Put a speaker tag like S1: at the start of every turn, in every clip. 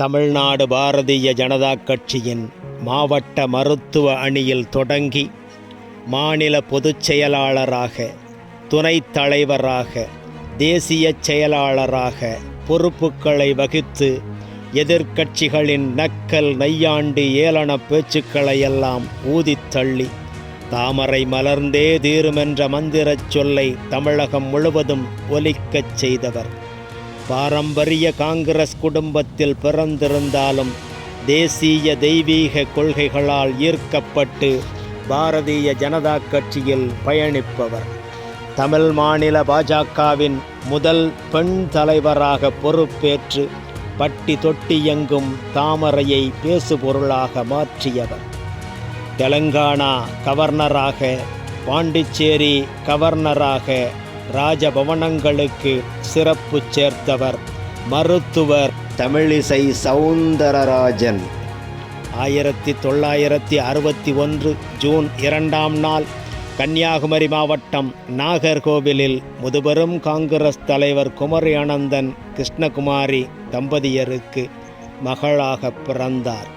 S1: தமிழ்நாடு பாரதிய ஜனதா கட்சியின் மாவட்ட மருத்துவ அணியில் தொடங்கி மாநில பொதுச் செயலாளராக, துணைத் தலைவராக, தேசிய செயலாளராக பொறுப்புகளை வகித்து எதிர்க்கட்சிகளின் நக்கல் நையாண்டி ஏளன பேச்சுக்களையெல்லாம் ஊதித்தள்ளி தாமரை மலர்ந்தே தீருமென்ற மந்திரச் சொல்லை தமிழகம் முழுவதும் ஒலிக்கச் செய்தவர். பாரம்பரிய காங்கிரஸ் குடும்பத்தில் பிறந்திருந்தாலும் தேசிய தெய்வீக கொள்கைகளால் ஈர்க்கப்பட்டு பாரதிய ஜனதா கட்சியில் பயணிப்பவர். தமிழ் மாநில பாஜகவின் முதல் பெண் தலைவராக பொறுப்பேற்று பட்டி தொட்டி எங்கும் தாமரையை பேசுபொருளாக மாற்றியவர். தெலுங்கானா கவர்னராக, பாண்டிச்சேரி கவர்னராக ராஜபவனங்களுக்கு சிறப்பு சேர்த்தவர் மருத்துவர் தமிழிசை சவுந்தரராஜன். 1961 ஜூன் 2ஆம் நாள் கன்னியாகுமரி மாவட்டம் நாகர்கோவிலில் முதுபெரும் காங்கிரஸ் தலைவர் குமரி அனந்தன் கிருஷ்ணகுமாரி தம்பதியருக்கு மகளாக பிறந்தார்.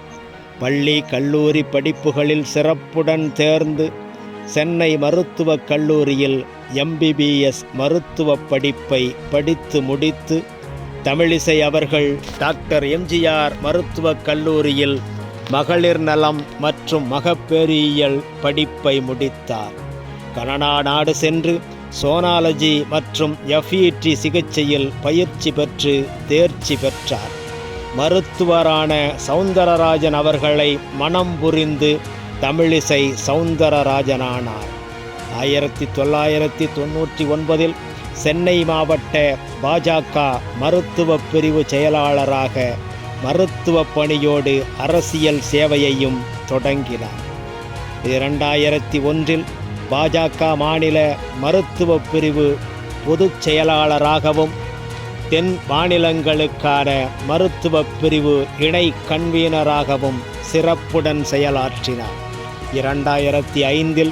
S1: பள்ளி கல்லூரி படிப்புகளில் சிறப்புடன் தேர்ந்து சென்னை மருத்துவக் கல்லூரியில் MBBS மருத்துவ படிப்பை படித்து முடித்து தமிழிசை அவர்கள் டாக்டர் MGR மருத்துவக் கல்லூரியில் மகளிர் நலம் மற்றும் மகப்பேறியியல் படிப்பை முடித்தார். கனடா நாடு சென்று சோனாலஜி மற்றும் FET சிகிச்சையில் பயிற்சி பெற்று தேர்ச்சி பெற்றார். மருத்துவரான சவுந்தரராஜன் அவர்களை மனம் புரிந்து தமிழிசை சவுந்தரராஜனானார். 1999 சென்னை மாவட்ட பாஜக மருத்துவ பிரிவு செயலாளராக மருத்துவ பணியோடு அரசியல் சேவையையும் தொடங்கினார். 2001 பாஜக மாநில மருத்துவ பிரிவு பொதுச் செயலாளராகவும் தென் மாநிலங்களுக்கான மருத்துவ பிரிவு இணை கன்வீனராகவும் சிறப்புடன் செயலாற்றினார். 2005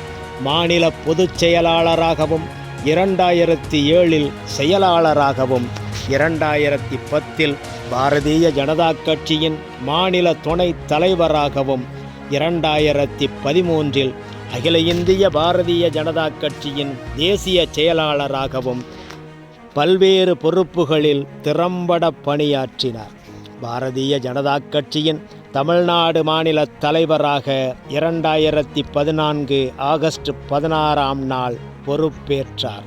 S1: மாநில பொதுச் செயலாளராகவும், 2007 செயலாளராகவும், 2010 பாரதிய ஜனதா கட்சியின் மாநில துணைத் தலைவராகவும், 2013 அகில இந்திய பாரதிய ஜனதா கட்சியின் தேசிய செயலாளராகவும் பல்வேறு பொறுப்புகளில் திறம்பட பணியாற்றினார். பாரதிய ஜனதா கட்சியின் தமிழ்நாடு மாநில தலைவராக 2014 ஆகஸ்ட் 16ஆம் நாள் பொறுப்பேற்றார்.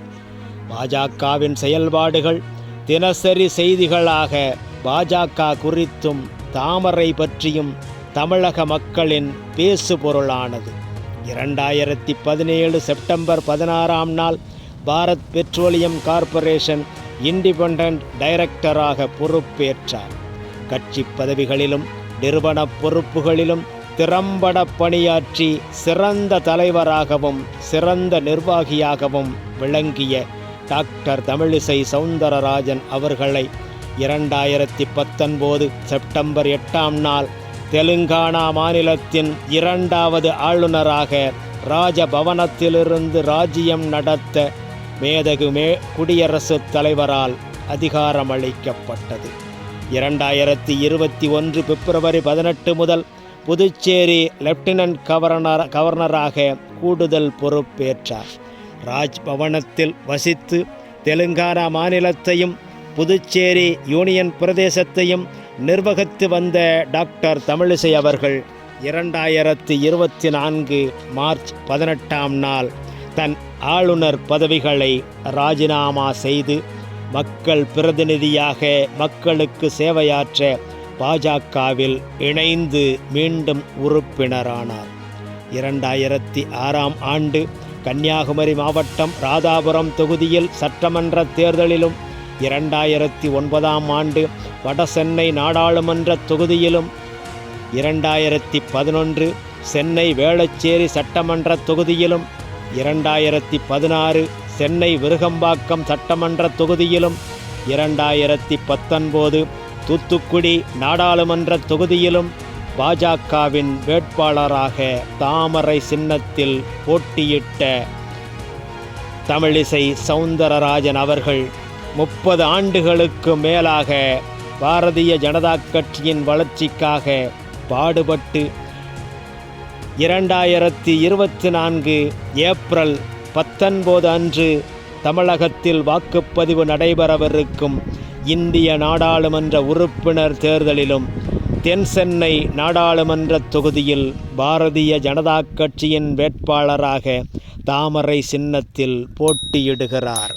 S1: பாஜகவின் செயல்பாடுகள் தினசரி செய்திகளாக பாஜக குறித்தும் தாமரை பற்றியும் தமிழக மக்களின் பேசுபொருளானது. 2017 செப்டம்பர் 16ஆம் நாள் பாரத் பெட்ரோலியம் கார்ப்பரேஷன் இண்டிபெண்டன்ட் டைரக்டராக பொறுப்பேற்றார். கட்சி பதவிகளிலும் நிறுவன பொறுப்புகளிலும் திறம்பட பணியாற்றி சிறந்த தலைவராகவும் சிறந்த நிர்வாகியாகவும் விளங்கிய டாக்டர் தமிழிசை சவுந்தரராஜன் அவர்களை 2019 செப்டம்பர் 8ஆம் நாள் தெலுங்கானா மாநிலத்தின் 2வது ஆளுநராக ராஜபவனத்திலிருந்து ராஜ்யம் நடத்த மேதகு குடியரசுத் தலைவரால் அதிகாரமளிக்கப்பட்டது. 2021 பிப்ரவரி 18 முதல் புதுச்சேரி லெப்டினன்ட் கவர்னராக கூடுதல் பொறுப்பேற்றார். ராஜ்பவனத்தில் வசித்து தெலுங்கானா மாநிலத்தையும் புதுச்சேரி யூனியன் பிரதேசத்தையும் நிர்வகித்து வந்த டாக்டர் தமிழிசை அவர்கள் 2024 மார்ச் 18ஆம் நாள் தன் ஆளுநர் பதவிகளை ராஜினாமா செய்து மக்கள் பிரதிநிதியாக மக்களுக்கு சேவையாற்ற பாஜகவில் இணைந்து மீண்டும் உறுப்பினரானார். 2006ஆம் ஆண்டு கன்னியாகுமரி மாவட்டம் ராதாபுரம் தொகுதியில் சட்டமன்ற தேர்தலிலும், 2009ஆம் ஆண்டு வடசென்னை நாடாளுமன்ற தொகுதியிலும், 2011 சென்னை வேளச்சேரி சட்டமன்ற தொகுதியிலும், 2016 சென்னை விருகம்பாக்கம் சட்டமன்ற தொகுதியிலும், 2019 தூத்துக்குடி நாடாளுமன்ற தொகுதியிலும் பாஜகவின் வேட்பாளராக தாமரை சின்னத்தில் போட்டியிட்ட தமிழிசை சவுந்தரராஜன் அவர்கள் 30 ஆண்டுகளுக்கு மேலாக பாரதிய ஜனதா கட்சியின் வளர்ச்சிக்காக பாடுபட்டு 2024 ஏப்ரல் 19 அன்று தமிழகத்தில் வாக்குப்பதிவு நடைபெறவிருக்கும் இந்திய நாடாளுமன்ற உறுப்பினர் தேர்தலிலும் தென் சென்னை நாடாளுமன்ற தொகுதியில் பாரதிய ஜனதா கட்சியின் வேட்பாளராக தாமரை சின்னத்தில் போட்டியிடுகிறார்.